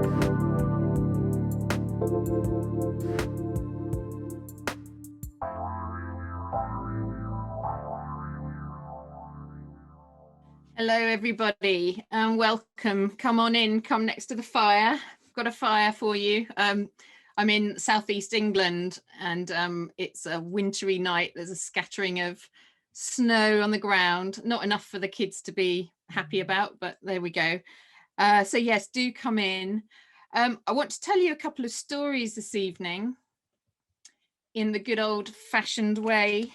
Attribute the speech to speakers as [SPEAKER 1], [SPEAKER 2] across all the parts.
[SPEAKER 1] Hello, everybody, and welcome. Come on in, come next to the fire. I've got a fire for you. I'm in southeast England, and it's a wintry night. There's a scattering of snow on the ground, not enough for the kids to be happy about, but there we go. So yes, do come in. I want to tell you a couple of stories this evening in the good old-fashioned way,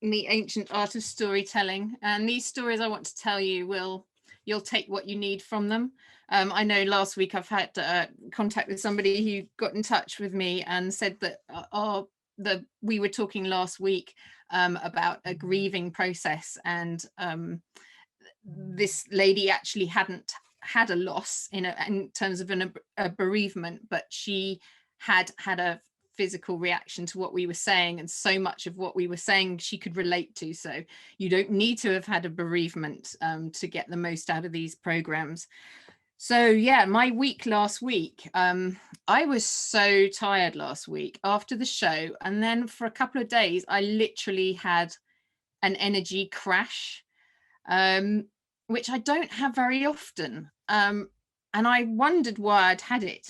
[SPEAKER 1] in the ancient art of storytelling. And these stories I want to tell you, you'll take what you need from them. I know last week I've had contact with somebody who got in touch with me and said that we were talking last week about a grieving process, and this lady actually hadn't had a loss in terms of a bereavement, but she had a physical reaction to what we were saying, and so much of what we were saying she could relate to. So you don't need to have had a bereavement to get the most out of these programs. So yeah, my week last week, I was so tired last week after the show, and then for a couple of days I literally had an energy crash, which I don't have very often, and I wondered why I'd had it.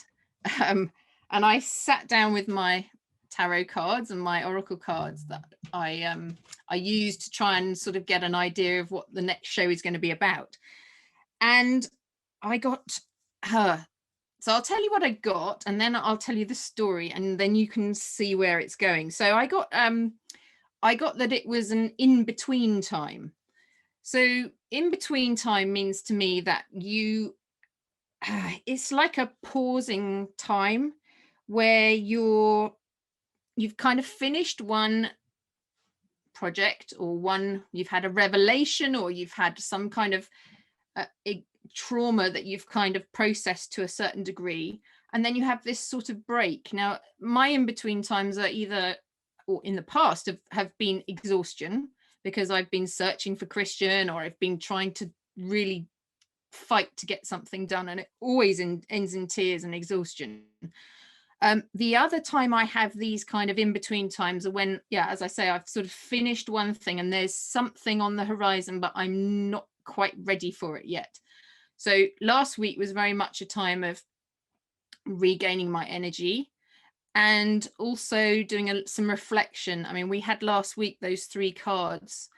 [SPEAKER 1] And I sat down with my tarot cards and my oracle cards that I use to try and sort of get an idea of what the next show is going to be about. And I got her. So I'll tell you what I got, and then I'll tell you the story, and then you can see where it's going. So I got that it was an in-between time. So in-between time means to me that it's like a pausing time where you've kind of finished one project, or you've had a revelation, or you've had some kind of trauma that you've kind of processed to a certain degree, and then you have this sort of break. Now, my in-between times are either, or in the past have been exhaustion, because I've been searching for Christian, or I've been trying to really fight to get something done, and it always ends in tears and exhaustion. The other time I have these kind of in-between times are when, as I say, I've sort of finished one thing and there's something on the horizon, but I'm not quite ready for it yet. So last week was very much a time of regaining my energy and also doing some reflection. I mean, we had last week those 3 cards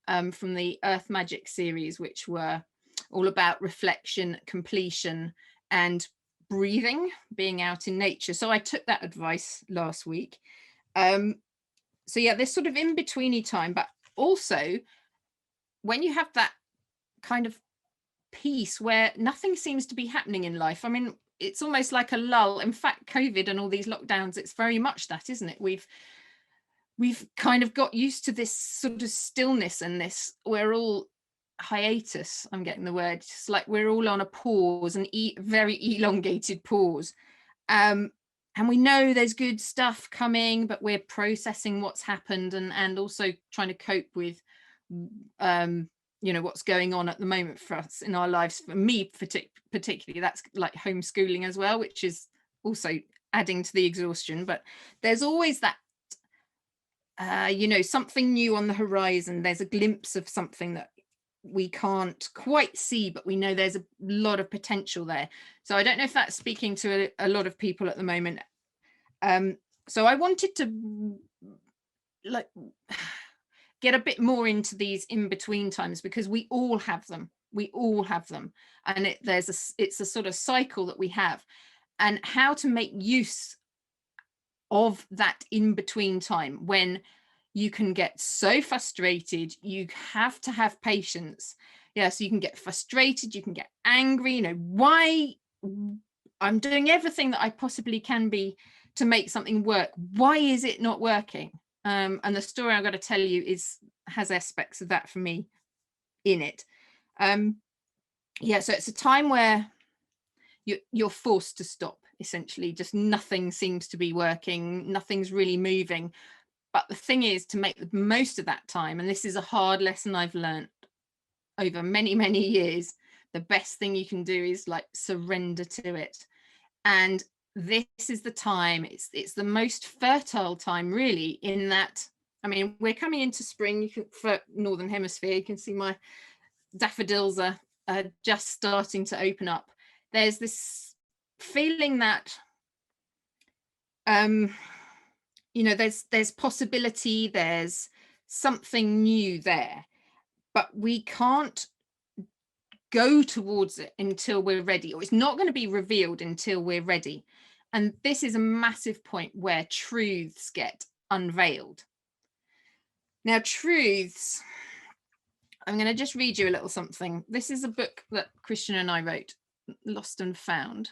[SPEAKER 1] from the Earth Magic series, which were all about reflection, completion, and breathing, being out in nature. So I took that advice last week. So yeah, this sort of in-betweeny time, but also when you have that kind of peace where nothing seems to be happening in life. I mean, it's almost like a lull. In fact, COVID and all these lockdowns, it's very much that, isn't it? We've kind of got used to this sort of stillness, and we're all hiatus, I'm getting the word, just like we're all on a pause, and very elongated pause, and we know there's good stuff coming, but we're processing what's happened, and also trying to cope with what's going on at the moment for us in our lives. For me particularly, that's like homeschooling as well, which is also adding to the exhaustion. But there's always that something new on the horizon. There's a glimpse of something that we can't quite see, but we know there's a lot of potential there. So I don't know if that's speaking to a lot of people at the moment. So I wanted to get a bit more into these in-between times, because we all have them, and it's a sort of cycle that we have, and how to make use of that in-between time when you can get so frustrated. You have to have patience. So you can get frustrated, you can get angry, why I'm doing everything that I possibly can be to make something work. Why is it not working? And the story I'm going to tell you has aspects of that for me in it. So it's a time where you're forced to stop, essentially. Just nothing seems to be working, nothing's really moving. But the thing is to make the most of that time, and this is a hard lesson I've learned over many, many years, the best thing you can do is like surrender to it. And this is the time, it's the most fertile time really, in that, I mean, we're coming into spring. You can, for Northern Hemisphere, you can see my daffodils are just starting to open up. There's this feeling that you know, there's possibility, there's something new there, but we can't go towards it until we're ready, or it's not going to be revealed until we're ready. And this is a massive point where truths get unveiled. Now, truths, I'm going to just read you a little something. This is a book that Christian and I wrote, Lost and Found.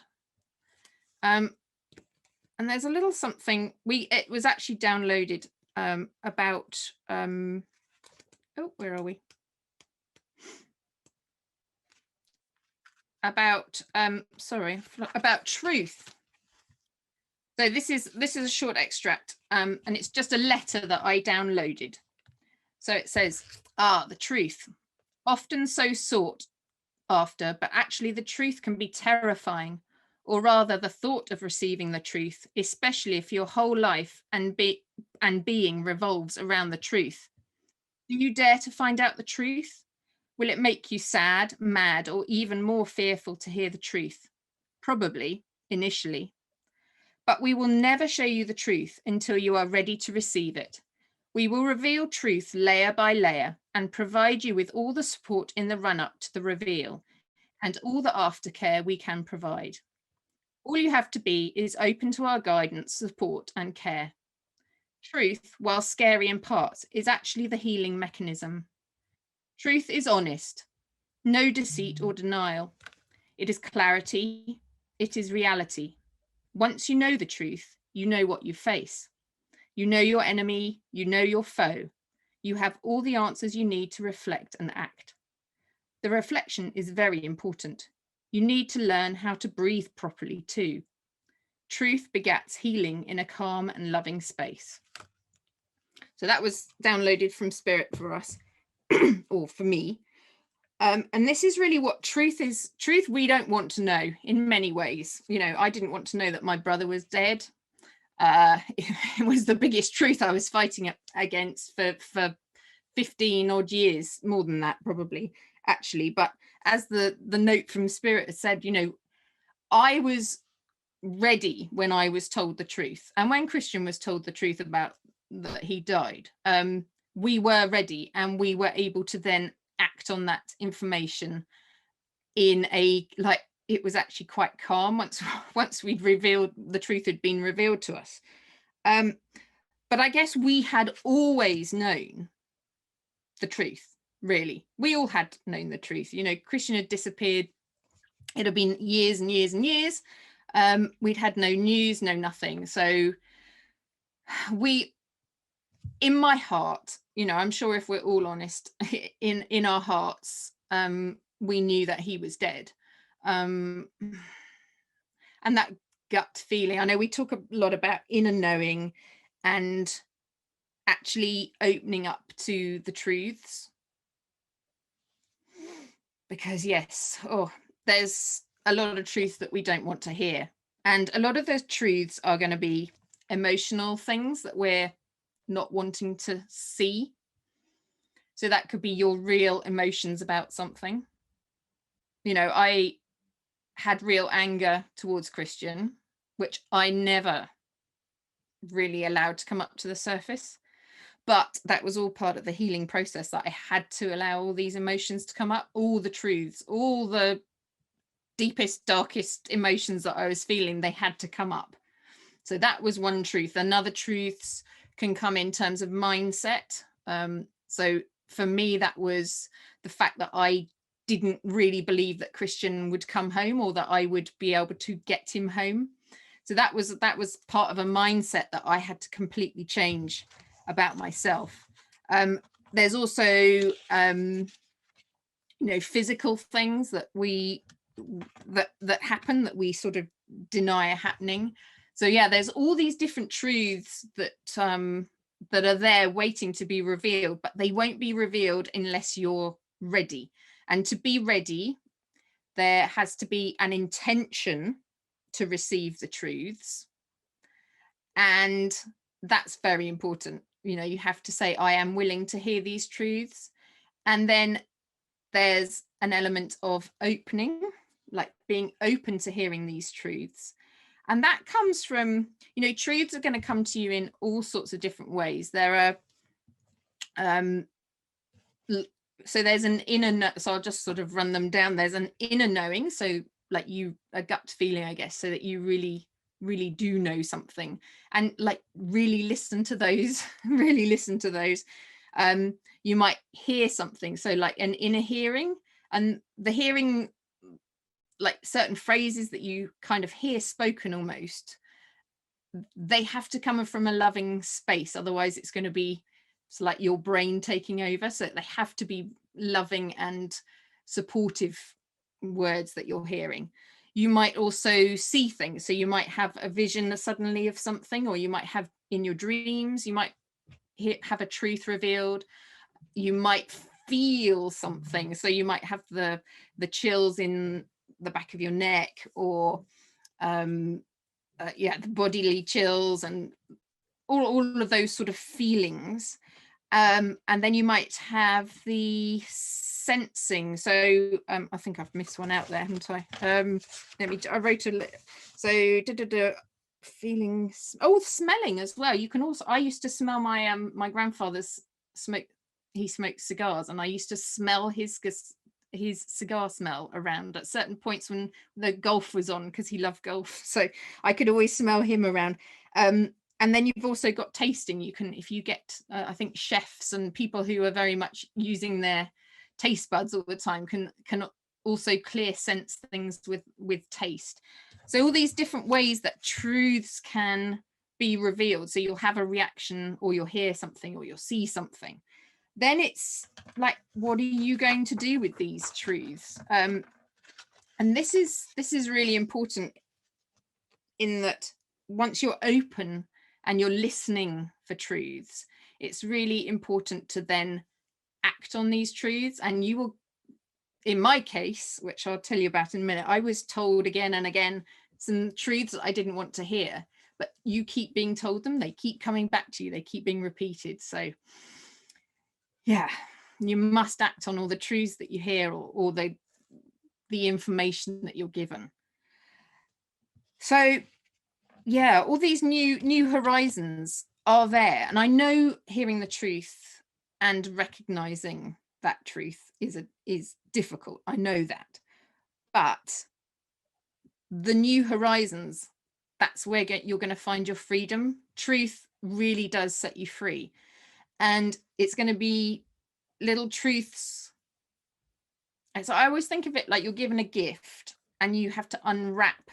[SPEAKER 1] And there's a little something, it was actually downloaded about, oh, where are we? About, about truth. So this is a short extract, and it's just a letter that I downloaded. So it says, the truth, often so sought after, but actually the truth can be terrifying, or rather the thought of receiving the truth, especially if your whole life and being revolves around the truth. Do you dare to find out the truth? Will it make you sad, mad, or even more fearful to hear the truth? Probably, initially. But we will never show you the truth until you are ready to receive it. We will reveal truth layer by layer and provide you with all the support in the run-up to the reveal and all the aftercare we can provide. All you have to be is open to our guidance, support, and care. Truth, while scary in parts, is actually the healing mechanism. Truth is honest, no deceit or denial. It is clarity, it is reality. Once you know the truth, you know what you face. You know your enemy, you know your foe. You have all the answers you need to reflect and act. The reflection is very important. You need to learn how to breathe properly too. Truth begats healing in a calm and loving space. So that was downloaded from Spirit for us, or for me. And this is really what truth is. Truth we don't want to know in many ways. You know, I didn't want to know that my brother was dead. It was the biggest truth I was fighting against for 15 odd years, more than that probably, actually. But as the note from Spirit said, you know, I was ready when I was told the truth. And when Christian was told the truth about that he died, we were ready, and we were able to then act on that information in a, like, it was actually quite calm once we'd revealed the truth had been revealed to us. But I guess we had always known the truth, really. We all had known the truth. You know, Christian had disappeared. It had been years and years and years. We'd had no news, no nothing. So we, in my heart, you know, I'm sure if we're all honest, in our hearts, we knew that he was dead. And that gut feeling, I know we talk a lot about inner knowing and actually opening up to the truths, because yes, there's a lot of truth that we don't want to hear, and a lot of those truths are going to be emotional things that we're not wanting to see. So that could be your real emotions about something. You know, I had real anger towards Christian, which I never really allowed to come up to the surface. But that was all part of the healing process, that I had to allow all these emotions to come up, all the truths, all the deepest, darkest emotions that I was feeling, they had to come up. So that was one truth. Another truths can come in terms of mindset. So for me, that was the fact that I didn't really believe that Christian would come home, or that I would be able to get him home. So that was part of a mindset that I had to completely change about myself. There's also, you know, physical things that that happen that we sort of deny are happening. So yeah, there's all these different truths that that are there waiting to be revealed, but they won't be revealed unless you're ready. And to be ready, there has to be an intention to receive the truths. And that's very important. You know, you have to say, I am willing to hear these truths. And then there's an element of opening, like being open to hearing these truths. And that comes from, you know, truths are going to come to you in all sorts of different ways. There are, so there's an inner, so I'll just sort of run them down. There's an inner knowing, so like a gut feeling, I guess, so that you really do know something, and like really listen to those, really listen to those. You might hear something, so like an inner hearing, and the hearing, like certain phrases that you kind of hear spoken almost, they have to come from a loving space, otherwise it's going to be, it's like your brain taking over. So they have to be loving and supportive words that you're hearing. You might also see things, so you might have a vision suddenly of something, or you might have in your dreams, you might have a truth revealed. You might feel something, so you might have the chills in the back of your neck, or the bodily chills, and all of those sort of feelings. And then you might have the sensing. So I think I've missed one out there, haven't I? I wrote feelings. Oh, smelling as well. You can also, I used to smell my grandfather's smoke. He smoked cigars, and I used to smell his cigar smell around at certain points when the golf was on, because he loved golf. So I could always smell him around. And then you've also got tasting. You can, if you get, I think chefs and people who are very much using their taste buds all the time can also clear sense things with taste. So all these different ways that truths can be revealed. So you'll have a reaction, or you'll hear something, or you'll see something. Then it's like, what are you going to do with these truths? And this is really important, in that once you're open and you're listening for truths, it's really important to then act on these truths. And you will, in my case, which I'll tell you about in a minute, I was told again and again some truths that I didn't want to hear, but you keep being told them, they keep coming back to you, they keep being repeated. So yeah, you must act on all the truths that you hear, or the information that you're given. So yeah, all these new horizons are there. And I know hearing the truth and recognizing that truth is difficult. I know that. But the new horizons, that's where you're going to find your freedom. Truth really does set you free. And it's going to be little truths. And so I always think of it like you're given a gift, and you have to unwrap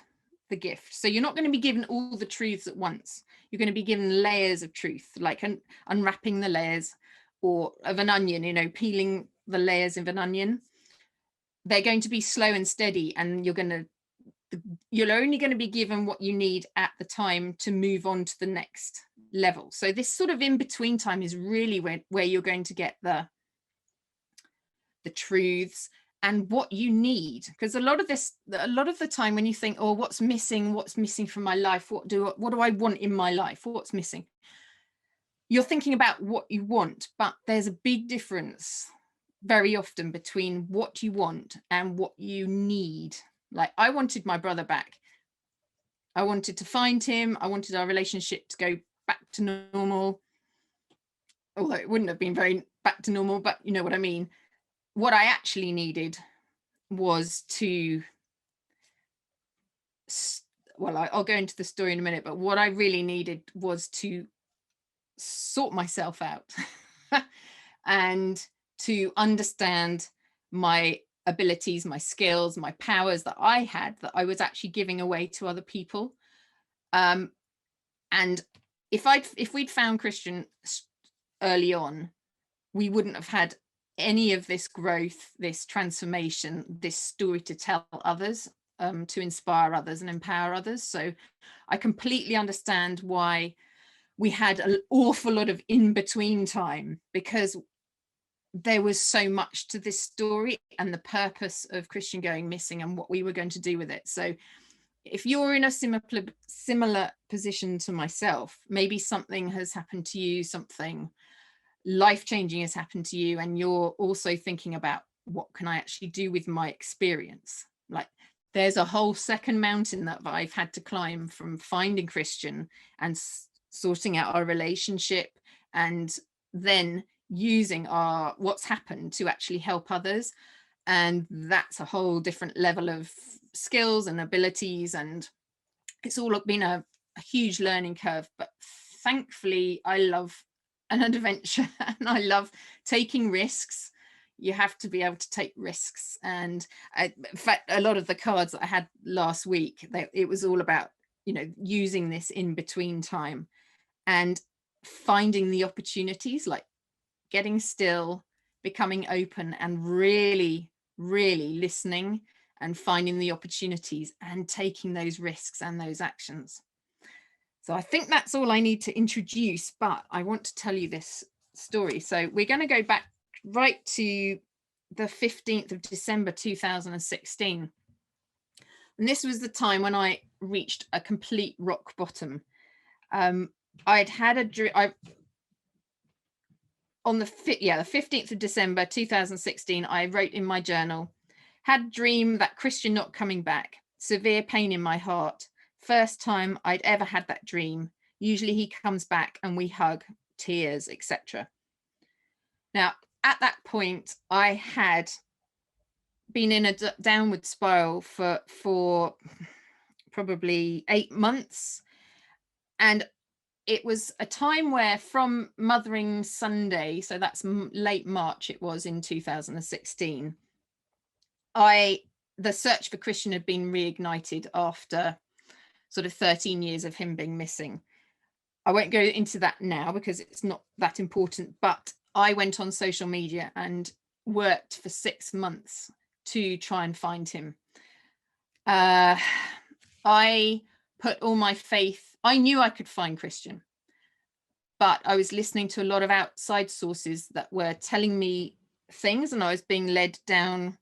[SPEAKER 1] the gift. So you're not going to be given all the truths at once. You're going to be given layers of truth, like unwrapping the layers, or of an onion, you know, peeling the layers of an onion. They're going to be slow and steady, and you're only going to be given what you need at the time to move on to the next level. So this sort of in between time is really where you're going to get the truths and what you need. Because a lot of the time when you think, oh, what's missing from my life, what do I want in my life, what's missing, you're thinking about what you want. But there's a big difference very often between what you want and what you need. Like, I wanted my brother back. I wanted to find him. I wanted our relationship to go back to normal, although it wouldn't have been very back to normal, but you know what I mean. What I actually needed was to, well, I'll go into the story in a minute, but what I really needed was to sort myself out and to understand my abilities, my skills, my powers that I had, that I was actually giving away to other people. And if we'd found Christian early on, we wouldn't have had any of this growth, this transformation, this story to tell others, to inspire others and empower others. So I completely understand why we had an awful lot of in-between time, because there was so much to this story and the purpose of Christian going missing and what we were going to do with it. So if you're in a similar position to myself, maybe something has happened to you, something life-changing has happened to you, and you're also thinking about, what can I actually do with my experience? Like, there's a whole second mountain that I've had to climb, from finding Christian and sorting out our relationship, and then using what's happened to actually help others. And that's a whole different level of skills and abilities, and it's all been a huge learning curve. But thankfully, I love an adventure and I love taking risks. You have to be able to take risks. And in fact, a lot of the cards that I had last week, it was all about, using this in between time and finding the opportunities, like getting still, becoming open, and really, really listening and finding the opportunities and taking those risks and those actions. So I think that's all I need to introduce, but I want to tell you this story. So we're going to go back right to the 15th of December 2016. And this was the time when I reached a complete rock bottom. I'd had a dream on the 15th of December 2016. I wrote in my journal, had a dream that Christian not coming back, severe pain in my heart. First time I'd ever had that dream. Usually he comes back and we hug, tears, etc. Now, at that point, I had been in a downward spiral for probably 8 months. And it was a time where, from Mothering Sunday, so that's late March it was in 2016, the search for Christian had been reignited after sort of 13 years of him being missing. I won't go into that now because it's not that important, but I went on social media and worked for 6 months to try and find him. I put all my faith. I knew I could find Christian, but I was listening to a lot of outside sources that were telling me things, and I was being led down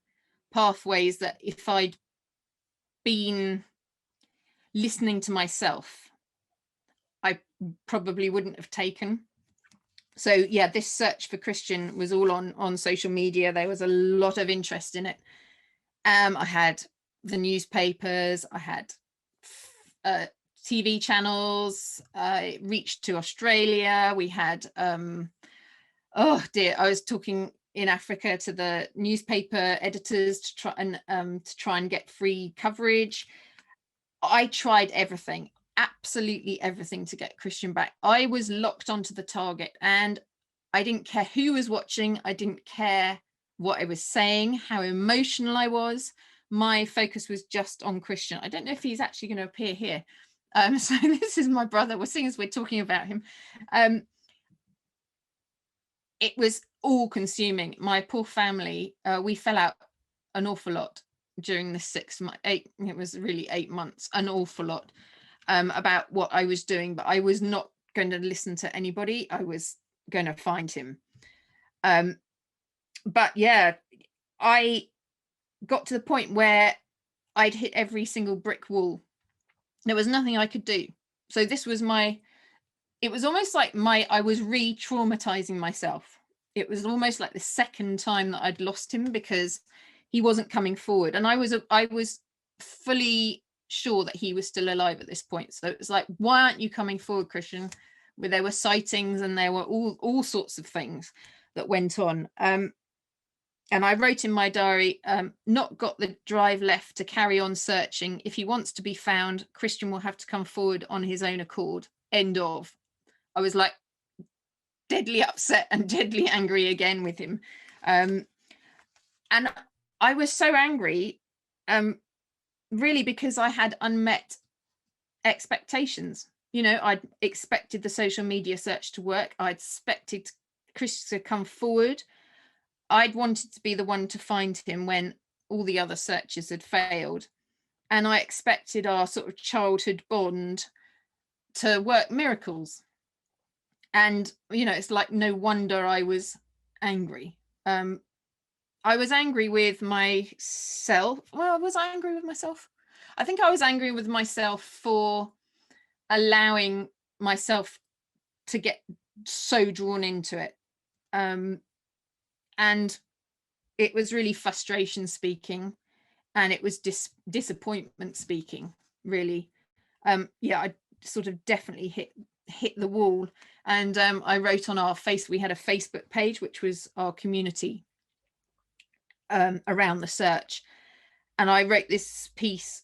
[SPEAKER 1] pathways that, if I'd been listening to myself, I probably wouldn't have taken. So yeah, this search for Christian was all on social media. There was a lot of interest in it. I had the newspapers, I had TV channels, it reached to Australia. We had I was talking in Africa to the newspaper editors to try and get free coverage. I tried everything, absolutely everything, to get Christian back. I was locked onto the target, and I didn't care who was watching. I didn't care what I was saying, how emotional I was. My focus was just on Christian. I don't know if he's actually going to appear here. So this is my brother. We're seeing as we're talking about him. It was all consuming. My poor family, we fell out an awful lot during the 6 months, it was really 8 months, an awful lot, about what I was doing, but I was not going to listen to anybody. I was going to find him. But yeah, I got to the point where I'd hit every single brick wall. There was nothing I could do. So this was it was almost like I was re-traumatizing myself. It was almost like the second time that I'd lost him, because he wasn't coming forward. And I was fully sure that he was still alive at this point. So it was like, why aren't you coming forward, Christian? Where there were sightings and there were all sorts of things that went on. And I wrote in my diary, not got the drive left to carry on searching. If he wants to be found, Christian will have to come forward on his own accord. End of. I was like deadly upset and deadly angry again with him. And I was so angry, really, because I had unmet expectations. I'd expected the social media search to work. I'd expected Chris to come forward. I'd wanted to be the one to find him when all the other searches had failed. And I expected our sort of childhood bond to work miracles. And, it's like, no wonder I was angry. I was angry with myself. Well, was I angry with myself? I think I was angry with myself for allowing myself to get so drawn into it. And it was really frustration speaking, and it was disappointment speaking, really. Yeah, I sort of definitely hit the wall. And I wrote on our we had a Facebook page, which was our community around the search. And I wrote this piece.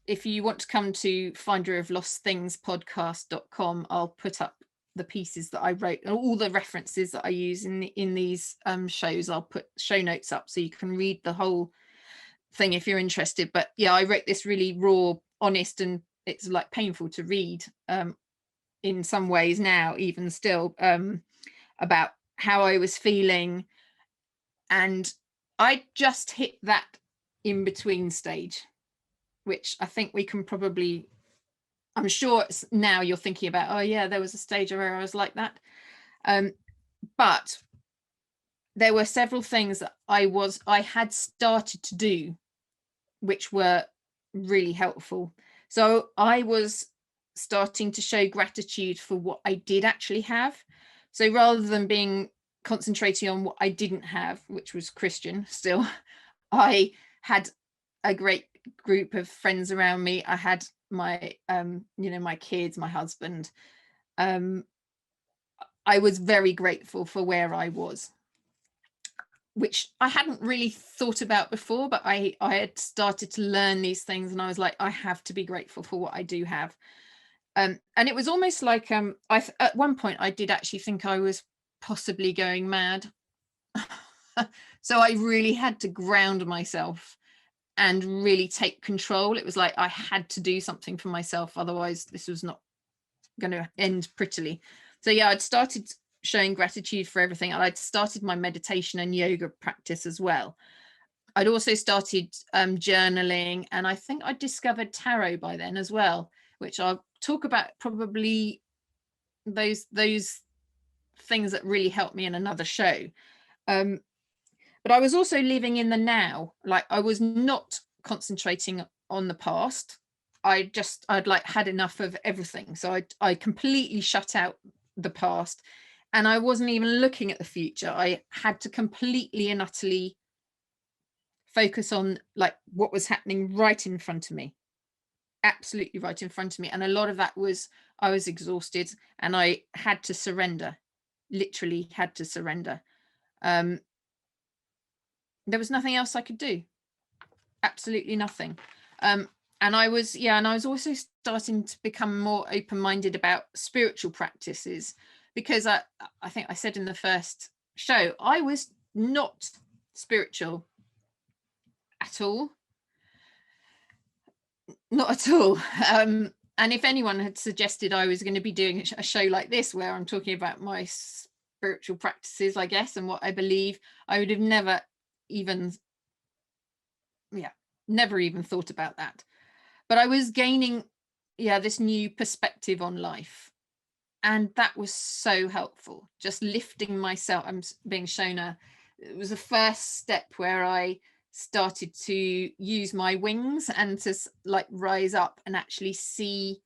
[SPEAKER 1] If you want to come to finderoflostthingspodcast.com, I'll put up the pieces that I wrote and all the references that I use in these shows. I'll put show notes up so you can read the whole thing if you're interested. But yeah, I wrote this really raw, honest, and it's like painful to read in some ways now, even still, about how I was feeling. And I just hit that in between stage, which I think we can probably, I'm sure it's now you're thinking about, oh yeah, there was a stage where I was like that. But there were several things that I had started to do, which were really helpful. So I was starting to show gratitude for what I did actually have. So rather than concentrating on what I didn't have, which was Christian still, I had a great group of friends around me. I had my my kids, my husband. I was very grateful for where I was, which I hadn't really thought about before, but I had started to learn these things, and I was like, I have to be grateful for what I do have. And it was almost like at one point I did actually think I was possibly going mad. So I really had to ground myself and really take control. It was like I had to do something for myself, otherwise this was not going to end prettily. So yeah, I'd started showing gratitude for everything, and I'd started my meditation and yoga practice as well. I'd also started journaling, and I think I discovered tarot by then as well, which I'll talk about probably those things that really helped me in another show. But I was also living in the now. Like, I was not concentrating on the past. I'd like had enough of everything. So I completely shut out the past, and I wasn't even looking at the future. I had to completely and utterly focus on like what was happening right in front of me, absolutely right in front of me. And a lot of that was I was exhausted, and I had to surrender, literally had to surrender. There was nothing else I could do, absolutely nothing. And I was also starting to become more open-minded about spiritual practices, because I think I said in the first show, I was not spiritual at all. Not at all. And if anyone had suggested I was going to be doing a show like this where I'm talking about my spiritual practices, I guess, and what I believe, I would have never even thought about that. But I was gaining this new perspective on life, and that was so helpful. Just lifting myself. I'm being shown it was the first step where I started to use my wings and to like rise up and actually see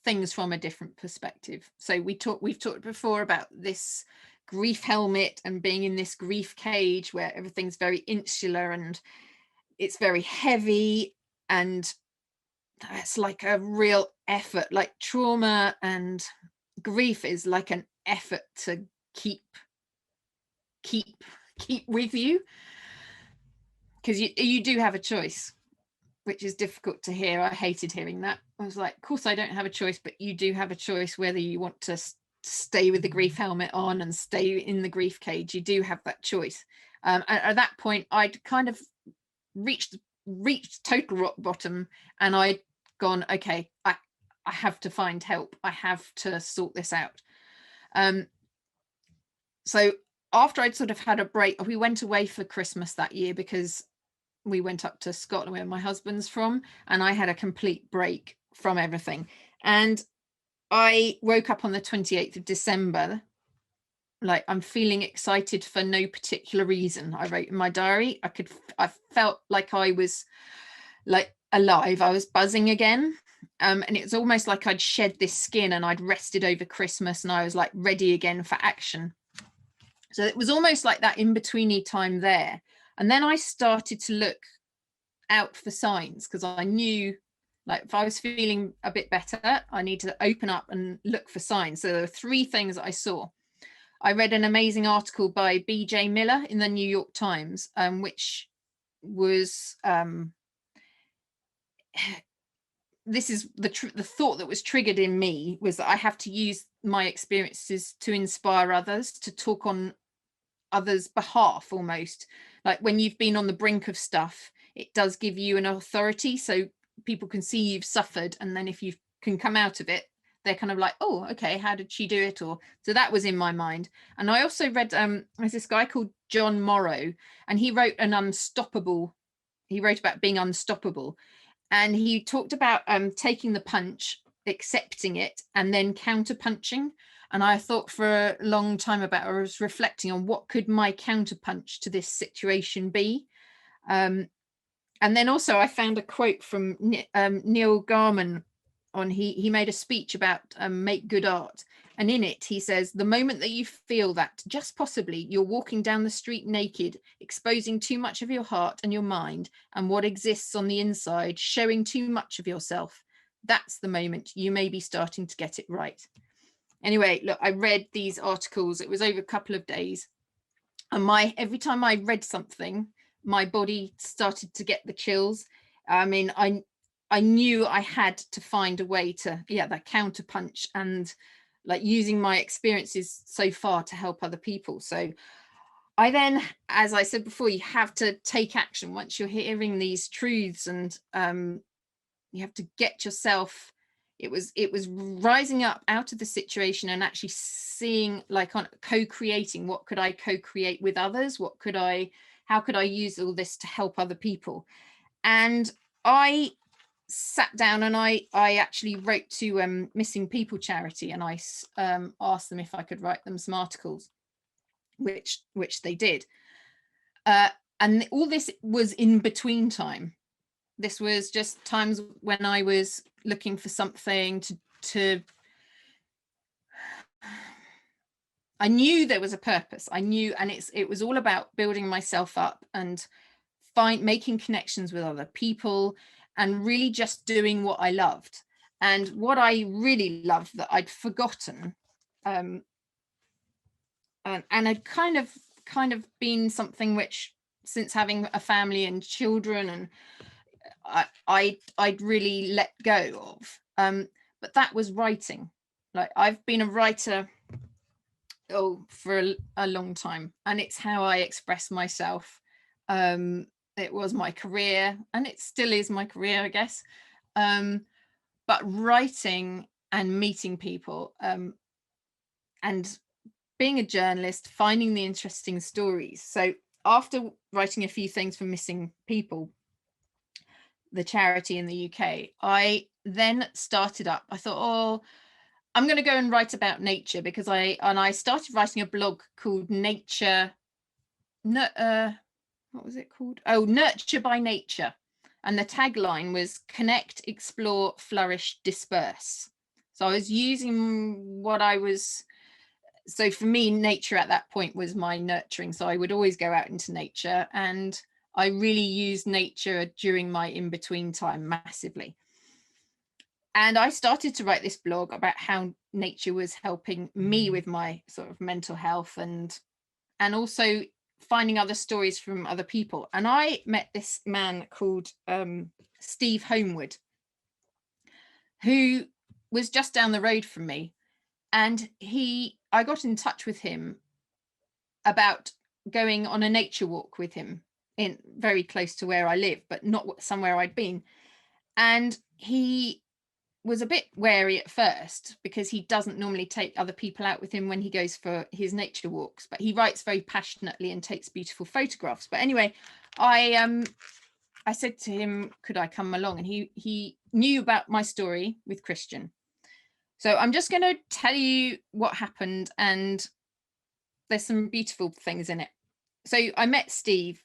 [SPEAKER 1] things from a different perspective. So we've talked before about this grief helmet and being in this grief cage where everything's very insular and it's very heavy, and that's like a real effort. Like, trauma and grief is like an effort to keep with you, because you do have a choice, which is difficult to hear. I hated hearing that. I was like, of course I don't have a choice, but you do have a choice whether you want to stay with the grief helmet on and stay in the grief cage. You do have that choice. At that point, I'd kind of reached total rock bottom, and I'd gone, okay, I have to find help. I have to sort this out. So after I'd sort of had a break, we went away for Christmas that year because we went up to Scotland, where my husband's from, and I had a complete break from everything. And I woke up on the 28th of December like I'm feeling excited for no particular reason. I wrote in my diary. I felt like I was like alive. I was buzzing again. And it's almost like I'd shed this skin and I'd rested over Christmas and I was like ready again for action. So it was almost like that in-betweeny time there. And then I started to look out for signs, because I knew, like, if I was feeling a bit better, I need to open up and look for signs. So there were three things that I saw. I read an amazing article by BJ Miller in the New York Times, which was this is the thought that was triggered in me, was that I have to use my experiences to inspire others, to talk on others' behalf, almost like when you've been on the brink of stuff, it does give you an authority, so people can see you've suffered, and then if you can come out of it, they're kind of like, oh, okay, how did she do it? Or so that was in my mind. And I also read there's this guy called John Morrow, and he wrote about being unstoppable, and he talked about taking the punch, accepting it, and then counter punching. And I thought for a long time about, I was reflecting on what could my counter punch to this situation be. And then also I found a quote from Neil Gaiman. He made a speech about make good art, and in it he says, the moment that you feel that just possibly you're walking down the street naked, exposing too much of your heart and your mind and what exists on the inside, showing too much of yourself, that's the moment you may be starting to get it right. Anyway, look, I read these articles, it was over a couple of days, and every time I read something, my body started to get the chills. I mean, I knew I had to find a way to, that counter punch, and like using my experiences so far to help other people. So I then, as I said before, you have to take action once you're hearing these truths, and you have to get yourself, it was rising up out of the situation and actually seeing, like, on co-creating, what could I co-create with others, how could I use all this to help other people. And I sat down and I actually wrote to Missing People charity, and I asked them if I could write them some articles, which they did. And all this was in between time. This was just times when I was looking for something to I knew there was a purpose. I knew, and it was all about building myself up and making connections with other people, and really just doing what I loved. And what I really loved that I'd forgotten, and had kind of been something which, since having a family and children, and I'd really let go of. But that was writing. Like, I've been a writer for a long time, and it's how I express myself. It was my career, and it still is my career, I guess. But writing and meeting people, and being a journalist, finding the interesting stories. So after writing a few things for Missing People, the charity in the UK, I then started up. I thought, oh, I'm going to go and write about nature, because I started writing a blog called Nature. What was it called? Oh, Nurture by Nature. And the tagline was connect, explore, flourish, disperse. So I was using so for me, nature at that point was my nurturing. So I would always go out into nature, and I really used nature during my in-between time massively. And I started to write this blog about how nature was helping me with my sort of mental health, and also finding other stories from other people. And I met this man called Steve Homewood, who was just down the road from me. And I got in touch with him about going on a nature walk with him, in very close to where I live, but not somewhere I'd been. And he was a bit wary at first, because he doesn't normally take other people out with him when he goes for his nature walks, but he writes very passionately and takes beautiful photographs. But anyway, I said to him, could I come along? And he knew about my story with Christian. So I'm just going to tell you what happened, and there's some beautiful things in it. So I met Steve,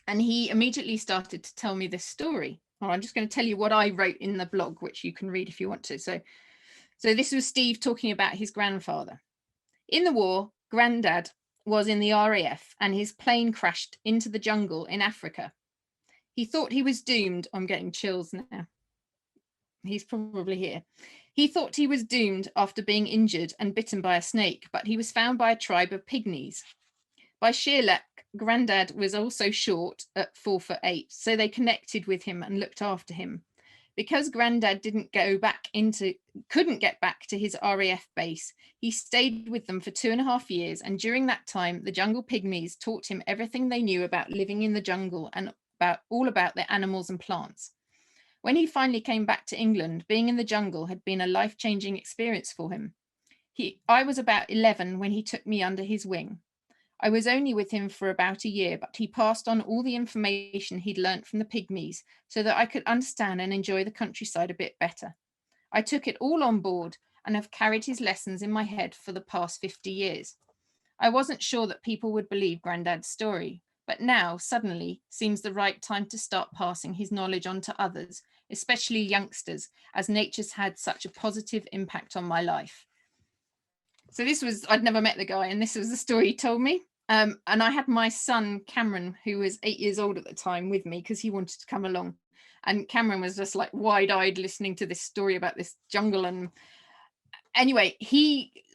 [SPEAKER 1] and he immediately started to tell me this story. Well, I'm just going to tell you what I wrote in the blog, which you can read if you want to. So this was Steve talking about his grandfather. In the war, Granddad was in the RAF and his plane crashed into the jungle in Africa. He thought he was doomed. I'm getting chills now. He's probably here. He thought he was doomed after being injured and bitten by a snake, but he was found by a tribe of pygmies. By sheer luck, Grandad was also short at 4'8", so they connected with him and looked after him. Because Grandad couldn't get back to his RAF base, he stayed with them for 2.5 years, and during that time, the jungle pygmies taught him everything they knew about living in the jungle and all about the animals and plants. When he finally came back to England, being in the jungle had been a life-changing experience for him. I was about 11 when he took me under his wing. I was only with him for about a year, but he passed on all the information he'd learnt from the pygmies so that I could understand and enjoy the countryside a bit better. I took it all on board and have carried his lessons in my head for the past 50 years. I wasn't sure that people would believe Grandad's story, but now suddenly seems the right time to start passing his knowledge on to others, especially youngsters, as nature's had such a positive impact on my life. So I'd never met the guy, and this was the story he told me. And I had my son, Cameron, who was 8 years old at the time, with me because he wanted to come along. And Cameron was just like wide-eyed listening to this story about this jungle. And anyway,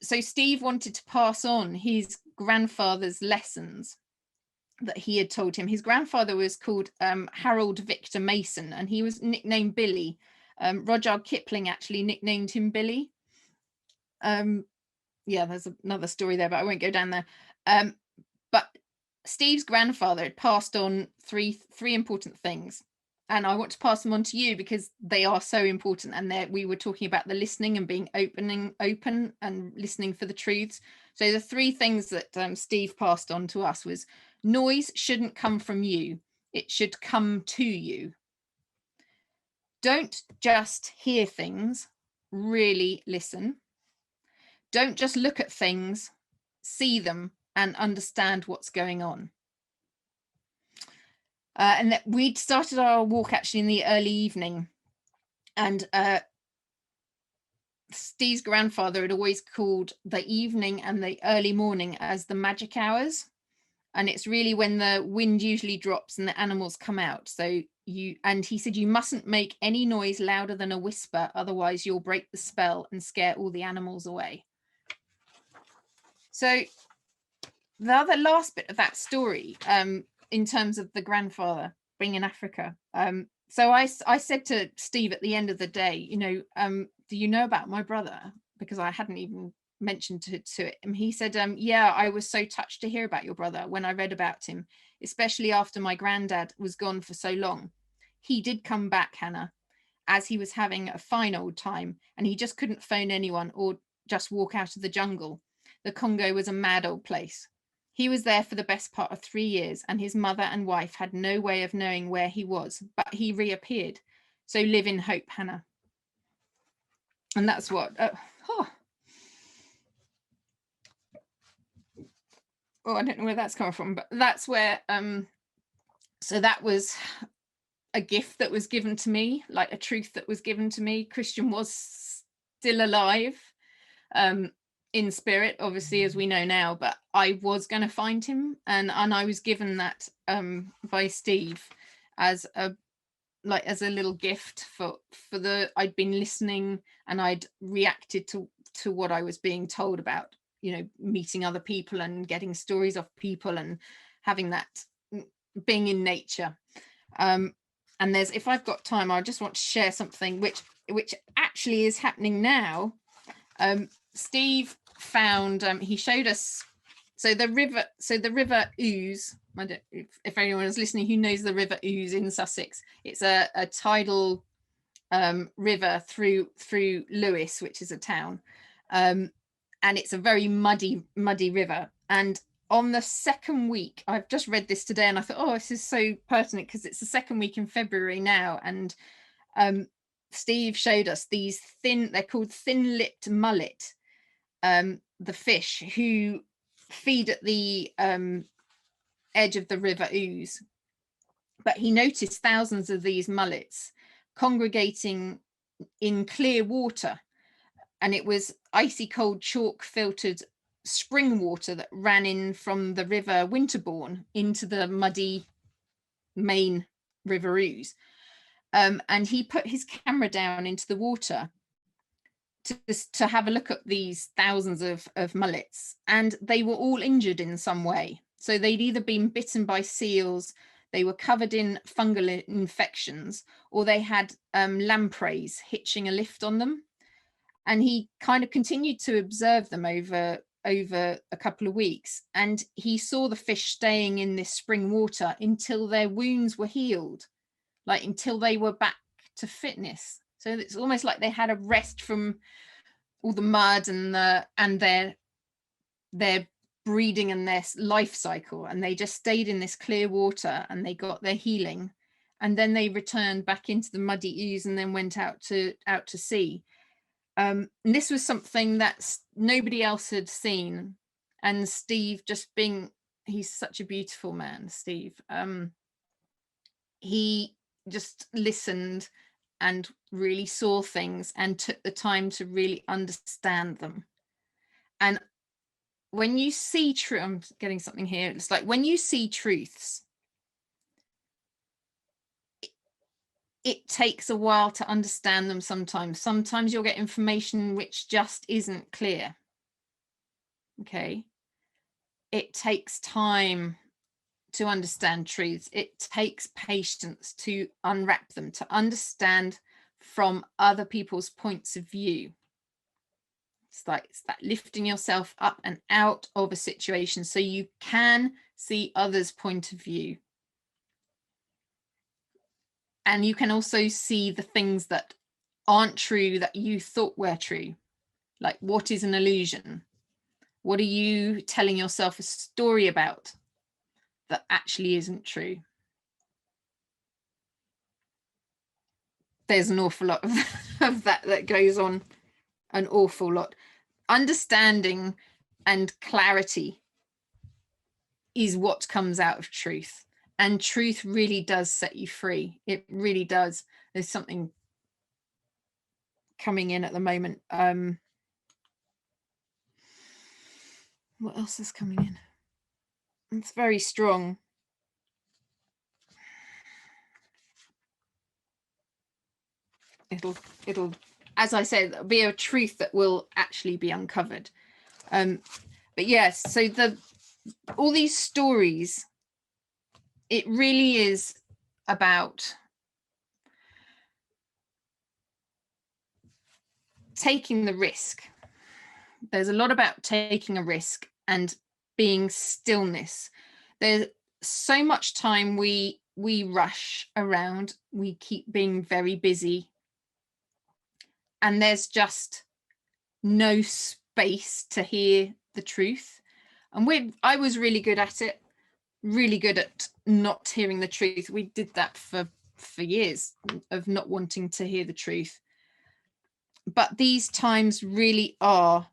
[SPEAKER 1] so Steve wanted to pass on his grandfather's lessons that he had told him. His grandfather was called Harold Victor Mason, and he was nicknamed Billy. Rudyard Kipling actually nicknamed him Billy. Yeah, there's another story there, but I won't go down there. But Steve's grandfather had passed on three important things, and I want to pass them on to you because they are so important. And we were talking about the listening and being open and listening for the truths. So the 3 things that Steve passed on to us was: noise shouldn't come from you, it should come to you. Don't just hear things, really listen. Don't just look at things, see them and understand what's going on. And we'd started our walk actually in the early evening, and Steve's grandfather had always called the evening and the early morning as the magic hours. And it's really when the wind usually drops and the animals come out. And he said, you mustn't make any noise louder than a whisper, otherwise you'll break the spell and scare all the animals away. So the last bit of that story, in terms of the grandfather being in Africa. So I said to Steve at the end of the day, do you know about my brother? Because I hadn't even mentioned to it. And he said, yeah, I was so touched to hear about your brother when I read about him, especially after my granddad was gone for so long. He did come back, Hannah, as he was having a fine old time, and he just couldn't phone anyone or just walk out of the jungle. The Congo was a mad old place. He was there for the best part of 3 years, and his mother and wife had no way of knowing where he was, but he reappeared. So live in hope, Hannah. And that's what, I don't know where that's coming from, but that's where, so that was a gift that was given to me, like a truth that was given to me. Christian was still alive, in spirit, obviously, as we know now, but I was going to find him, and I was given that by Steve as a little gift for I'd been listening and I'd reacted to what I was being told about, meeting other people and getting stories of people and having that being in nature. And if I've got time, I just want to share something which actually is happening now. Steve found, he showed us, the river Ouse. I don't, if anyone is listening who knows the river Ouse in Sussex, it's a tidal river through Lewes, which is a town, and it's a very muddy river. And on the second week, I've just read this today and I thought, this is so pertinent because it's the second week in February now, and Steve showed us these they're called thin-lipped mullet, the fish, who feed at the edge of the River Ouse, but he noticed thousands of these mullets congregating in clear water, and it was icy cold chalk filtered spring water that ran in from the River Winterbourne into the muddy main River Ouse. And he put his camera down into the water to have a look at these thousands of mullets, and they were all injured in some way. So they'd either been bitten by seals, they were covered in fungal infections, or they had lampreys hitching a lift on them. And he kind of continued to observe them over a couple of weeks, and he saw the fish staying in this spring water until their wounds were healed, like until they were back to fitness. So it's almost like they had a rest from all the mud and their breeding and their life cycle, and they just stayed in this clear water and they got their healing, and then they returned back into the muddy ooze and then went out to sea. And this was something that nobody else had seen, and Steve, he's such a beautiful man, Steve, he just listened and really saw things and took the time to really understand them. And when you see I'm getting something here, it's like when you see truths, it takes a while to understand them. Sometimes you'll get information which just isn't clear. Okay. It takes time to understand truths. It takes patience to unwrap them, to understand from other people's points of view. It's that lifting yourself up and out of a situation so you can see others' point of view. And you can also see the things that aren't true that you thought were true. Like, what is an illusion? What are you telling yourself a story about that actually isn't true? There's an awful lot of that goes on, an awful lot. Understanding and clarity is what comes out of truth. And truth really does set you free. It really does. There's something coming in at the moment. What else is coming in? It's very strong. It'll, as I said, be a truth that will actually be uncovered. But yes, so all these stories, it really is about taking the risk. There's a lot about taking a risk and being stillness. There's so much time we rush around, we keep being very busy, and there's just no space to hear the truth. And I was really good at it, really good at not hearing the truth. We did that for years, of not wanting to hear the truth. But these times really are,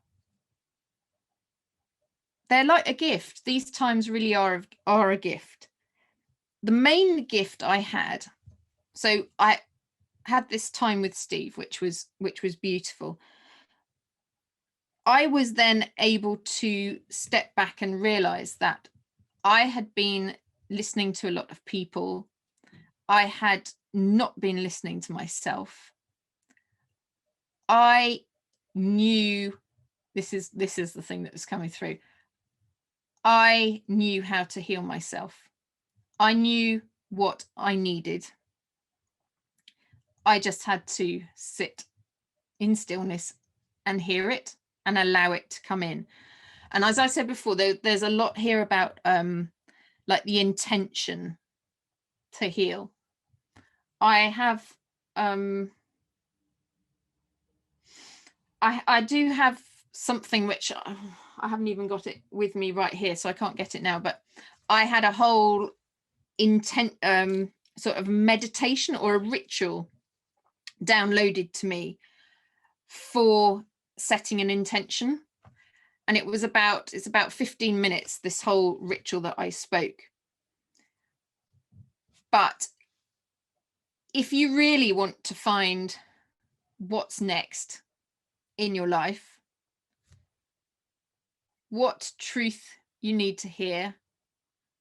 [SPEAKER 1] they're like a gift. These times really are a gift. The main gift I had, so I had this time with Steve, which was beautiful. I was then able to step back and realize that I had been listening to a lot of people. I had not been listening to myself. I knew, this is the thing that was coming through. I knew how to heal myself. I knew what I needed. I just had to sit in stillness and hear it and allow it to come in. And as I said before, there's a lot here about like the intention to heal. I have I do have something which I haven't even got it with me right here, so I can't get it now, but I had a whole sort of meditation or a ritual downloaded to me for setting an intention. And it's about 15 minutes, this whole ritual that I spoke. But if you really want to find what's next in your life, what truth you need to hear,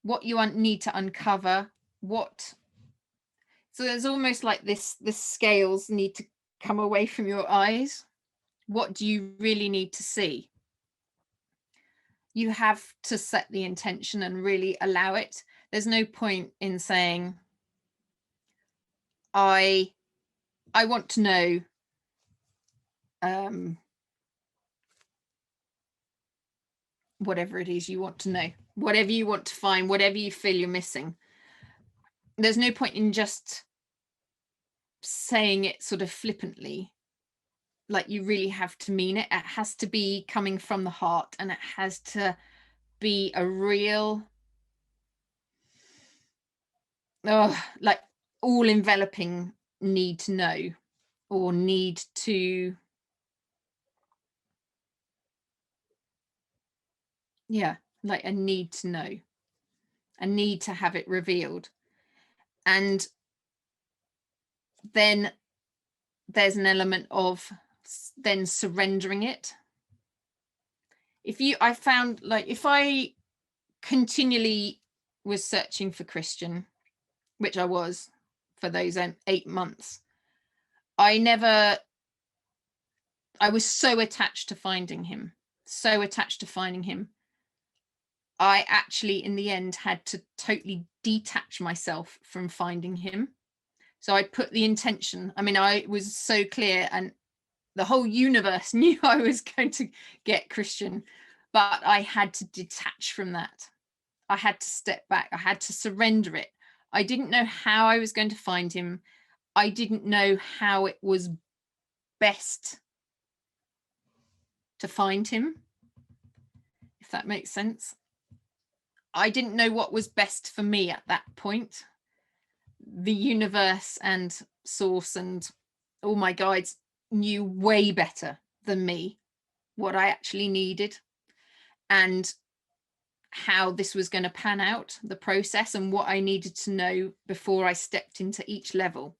[SPEAKER 1] what you need to uncover, so there's almost like the scales need to come away from your eyes. What do you really need to see? You have to set the intention and really allow it. There's no point in saying, I want to know whatever it is you want to know, whatever you want to find, whatever you feel you're missing. There's no point in just saying it sort of flippantly. Like, you really have to mean it. It has to be coming from the heart, and it has to be a real, like, all enveloping need to know, or need to, like a need to know, a need to have it revealed. And then there's an element of then surrendering it. I found, like, if I continually was searching for Christian, which I was for those 8 months, I was so attached to finding him, I actually in the end had to totally detach myself from finding him. So I put the intention, I mean, I was so clear, and the whole universe knew I was going to get Christian, but I had to detach from that. I had to step back. I had to surrender it. I didn't know how I was going to find him. I didn't know how it was best to find him, if that makes sense. I didn't know what was best for me at that point. The universe and source and all my guides knew way better than me what I actually needed and how this was going to pan out, the process, and what I needed to know before I stepped into each level.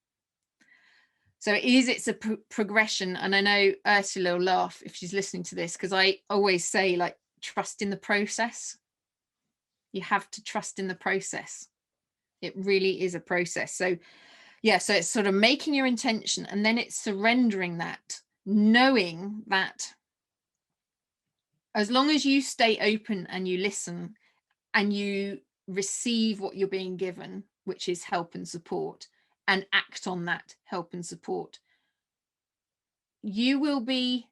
[SPEAKER 1] So it's a progression. And I know Ursula will laugh if she's listening to this, because I always say, like, trust in the process. You have to trust in the process. It really is a process. So so it's sort of making your intention, and then it's surrendering that, knowing that as long as you stay open and you listen and you receive what you're being given, which is help and support, and act on that help and support, you will be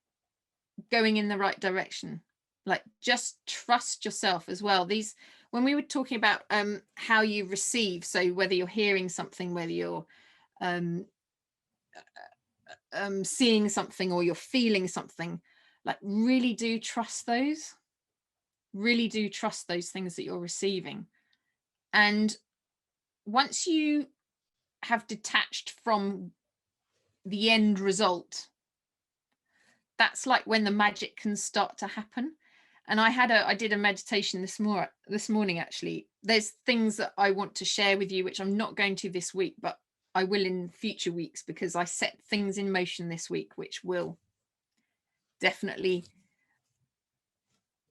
[SPEAKER 1] going in the right direction. Like, just trust yourself as well. When we were talking about how you receive, so whether you're hearing something, whether you're seeing something, or you're feeling something, like, really do trust those things that you're receiving. And once you have detached from the end result, that's like when the magic can start to happen. And I did a meditation this morning actually. There's things that I want to share with you which I'm not going to this week, but I will in future weeks, because I set things in motion this week which will definitely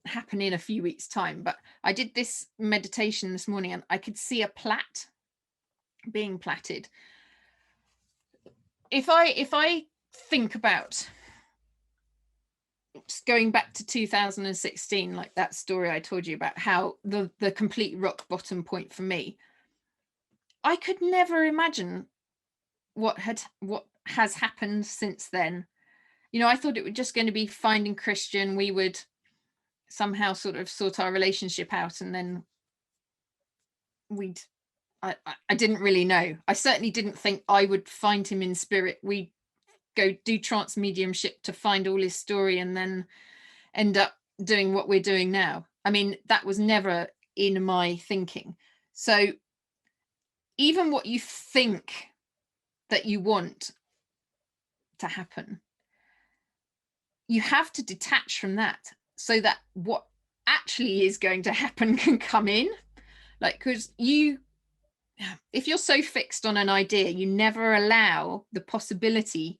[SPEAKER 1] happen in a few weeks' time. But I did this meditation this morning, and I could see a plait being plaited. If I think about going back to 2016, like that story I told you about, how the complete rock bottom point for me, I could never imagine what has happened since then. You know, I thought it was just going to be finding Christian, we would somehow sort of sort our relationship out, and then I didn't really know. I certainly didn't think I would find him in spirit. We go do trance mediumship to find all his story, and then end up doing what we're doing now. I mean, that was never in my thinking. So even what you think that you want to happen, you have to detach from that. so that what actually is going to happen can come in. Like, because if you're so fixed on an idea, you never allow the possibility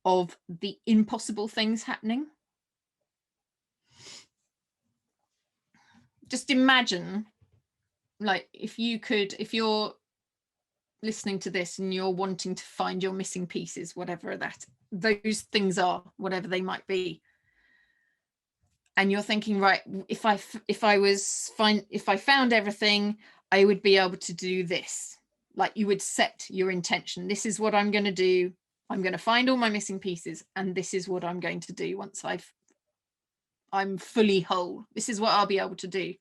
[SPEAKER 1] of the impossible things happening. Just imagine, like, if you're listening to this and you're wanting to find your missing pieces, whatever those things are, whatever they might be, and you're thinking, right, if I found everything, I would be able to do this. Like, you would set your intention. This is what I'm going to do. I'm going to find all my missing pieces, and this is what I'm going to do once I'm fully whole. This is what I'll be able to do.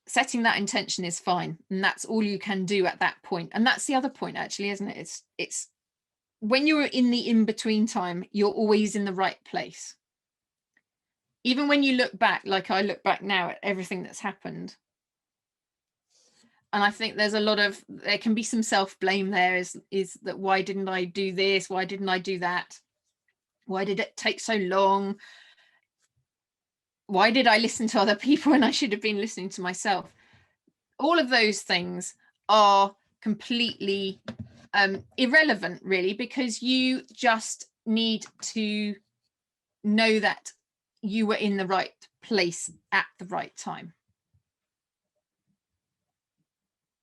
[SPEAKER 1] Setting that intention is fine, and that's all you can do at that point. And that's the other point, actually, isn't it? It's when you're in the in-between time, you're always in the right place. Even when you look back, like I look back now at everything that's happened, and I think there can be some self-blame there, is that, why didn't I do this? Why didn't I do that? Why did it take so long? Why did I listen to other people when I should have been listening to myself? All of those things are completely irrelevant, really, because you just need to know that you were in the right place at the right time.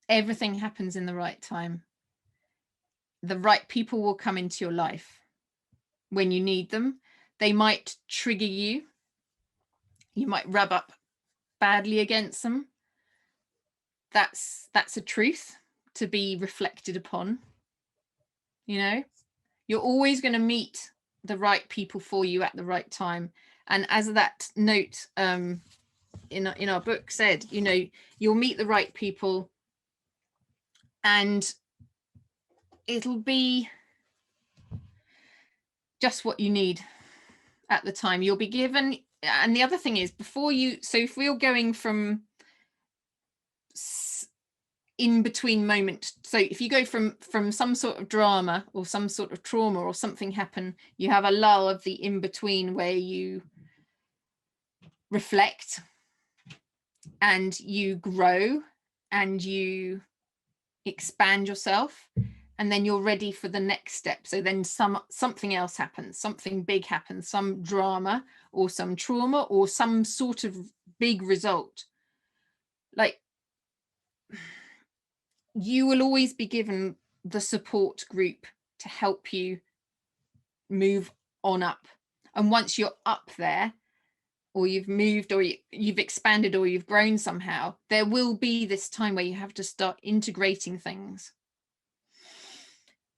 [SPEAKER 1] Everything happens in the right time. The right people will come into your life when you need them. They might trigger you. You might rub up badly against them. That's a truth to be reflected upon. You know, you're always going to meet the right people for you at the right time. And as that note in our book said, you know, you'll meet the right people, and it'll be just what you need at the time. You'll be given. And the other thing is, so if we're going from in between moment, so if you go from some sort of drama or some sort of trauma or something happen, you have a lull of the in between where you reflect and you grow and you expand yourself, and then you're ready for the next step. So then something else happens, something big happens, some drama or some trauma or some sort of big result. Like, you will always be given the support group to help you move on up. And once you're up there, or you've moved, or you've expanded, or you've grown somehow, there will be this time where you have to start integrating things.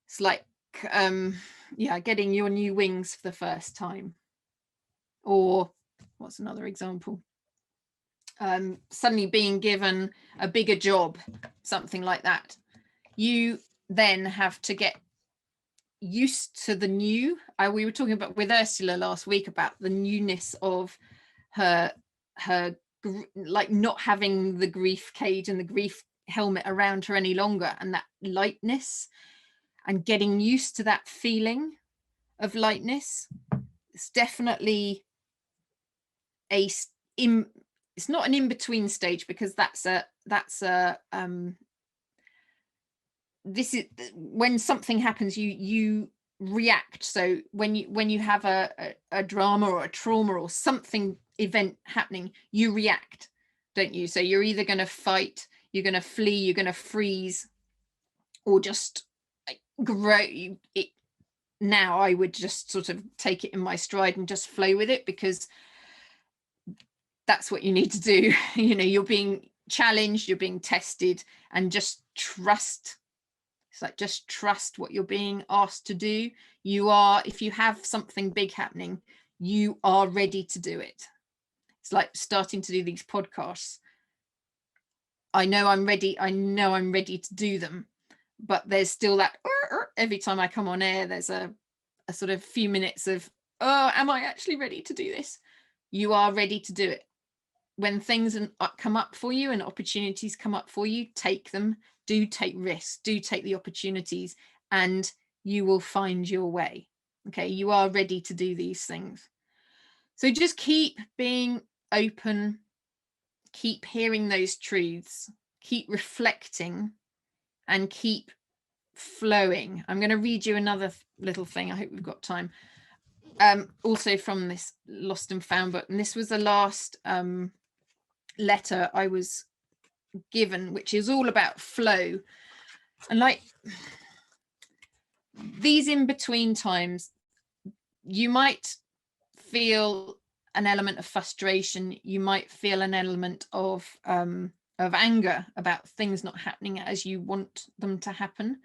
[SPEAKER 1] It's like getting your new wings for the first time. Or what's another example? Suddenly being given a bigger job, something like that. You then have to get used to the new. We were talking about with Ursula last week about the newness of her like not having the grief cage and the grief helmet around her any longer, and that lightness, and getting used to that feeling of lightness. It's definitely it's not an in-between stage, because this is when something happens, you react. So when you have a drama or a trauma or something event happening, you react, don't you? So you're either going to fight, you're going to flee, you're going to freeze, or just grow it. Now I would just sort of take it in my stride and just flow with it, because that's what you need to do. You know, you're being challenged, you're being tested, and just trust. It's like, just trust what you're being asked to do. If you have something big happening, you are ready to do it. It's like starting to do these podcasts. I know I'm ready to do them, but there's still that every time I come on air, there's a sort of few minutes of, oh, am I actually ready to do this? You are ready to do it. When things come up for you and opportunities come up for you, take them. Do take risks, do take the opportunities, and you will find your way. Okay, you are ready to do these things. So just keep being open, keep hearing those truths, keep reflecting, and keep flowing. I'm going to read you another little thing. I hope we've got time. Also from this Lost and Found book, and this was the last letter I was given, which is all about flow. And like these in between times, you might feel an element of frustration, you might feel an element of anger about things not happening as you want them to happen,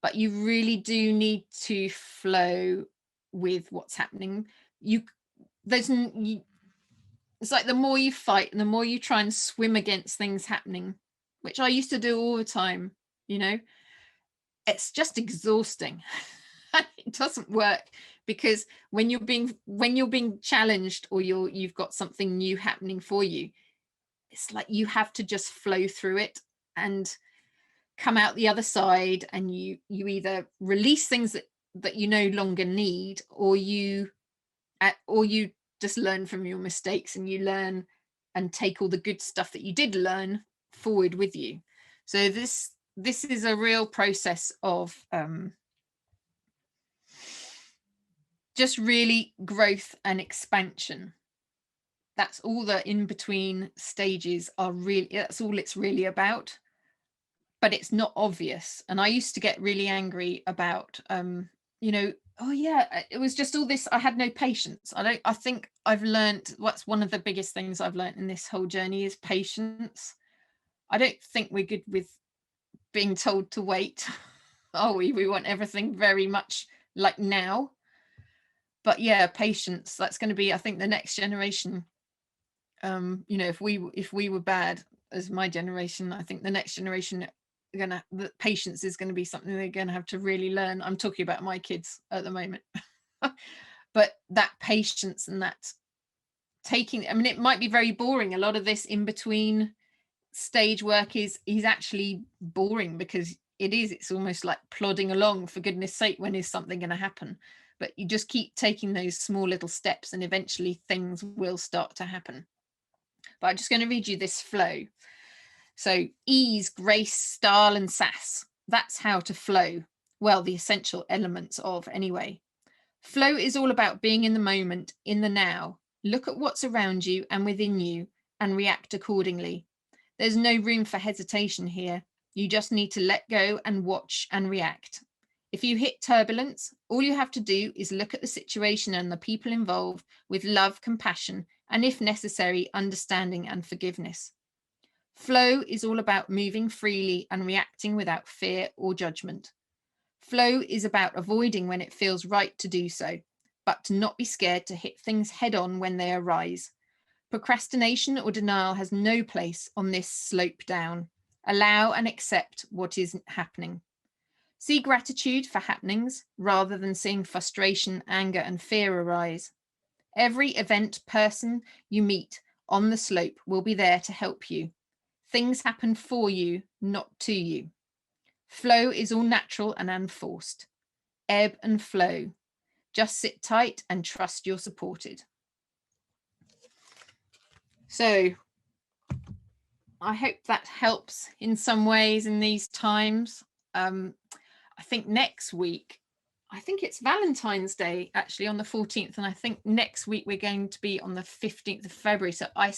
[SPEAKER 1] but you really do need to flow with what's happening. It's like the more you fight and the more you try and swim against things happening, which I used to do all the time, it's just exhausting. It doesn't work, because when you're being challenged, or you've got something new happening for you, it's like you have to just flow through it and come out the other side, and you either release things that you no longer need, or you just learn from your mistakes, and you learn and take all the good stuff that you did learn forward with you. So this is a real process of just really growth and expansion. That's all the in between stages are really, that's all it's really about. But it's not obvious. And I used to get really angry about oh yeah, it was just all this, I had no patience. I think I've learned, what's one of the biggest things I've learned in this whole journey is patience. I don't think we're good with being told to wait. Oh, we want everything very much like now. But yeah, patience, that's going to be, I think, the next generation. If we were bad as my generation, I think the next generation the patience is going to be something they're going to have to really learn. I'm talking about my kids at the moment. But that patience and that taking, I mean, it might be very boring. A lot of this in between stage work is actually boring, because it's almost like plodding along, for goodness sake, when is something going to happen? But you just keep taking those small little steps, and eventually things will start to happen. But I'm just going to read you this flow. So ease, grace, style, and sass. That's how to flow. Well, the essential elements of, anyway. Flow is all about being in the moment, in the now. Look at what's around you and within you, and react accordingly. There's no room for hesitation here. You just need to let go and watch and react. If you hit turbulence, all you have to do is look at the situation and the people involved with love, compassion, and if necessary, understanding and forgiveness. Flow is all about moving freely and reacting without fear or judgment. Flow is about avoiding when it feels right to do so, but to not be scared to hit things head on when they arise. Procrastination or denial has no place on this slope down. Allow and accept what is happening. See gratitude for happenings rather than seeing frustration, anger, and fear arise. Every event, person you meet on the slope will be there to help you. Things happen for you, not to you. Flow is all natural and unforced. Ebb and flow. Just sit tight and trust you're supported. So I hope that helps in some ways in these times. I think next week, I think it's Valentine's Day actually on the 14th, and I think next week we're going to be on the 15th of February. So I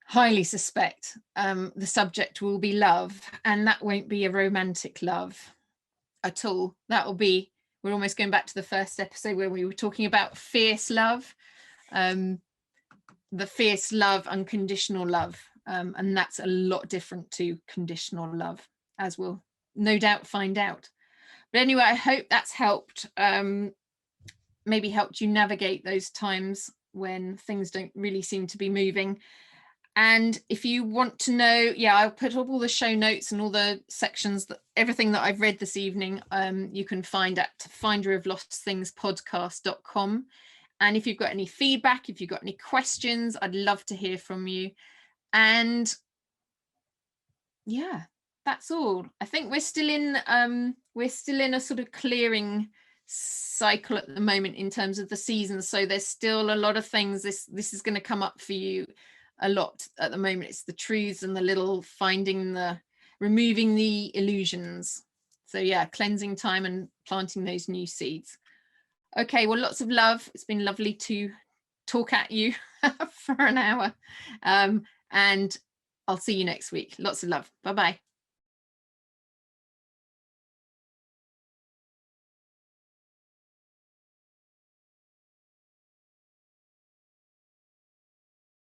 [SPEAKER 1] highly suspect, the subject will be love, and that won't be a romantic love at all. That will be, we're almost going back to the first episode where we were talking about fierce love, the fierce love, unconditional love, and that's a lot different to conditional love, as we'll no doubt find out. But anyway, I hope that's helped, maybe helped you navigate those times when things don't really seem to be moving. And if you want to know, I'll put up all the show notes and all the sections, everything that I've read this evening, you can find at finderoflostthingspodcast.com. And if you've got any feedback, if you've got any questions, I'd love to hear from you. And that's all. I think we're still in a sort of clearing cycle at the moment in terms of the seasons, so there's still a lot of things. This is going to come up for you a lot at the moment. It's the truths and the little removing the illusions. So yeah, cleansing time and planting those new seeds. Okay, well, lots of love. It's been lovely to talk at you for an hour, and I'll see you next week. Lots of love. Bye bye.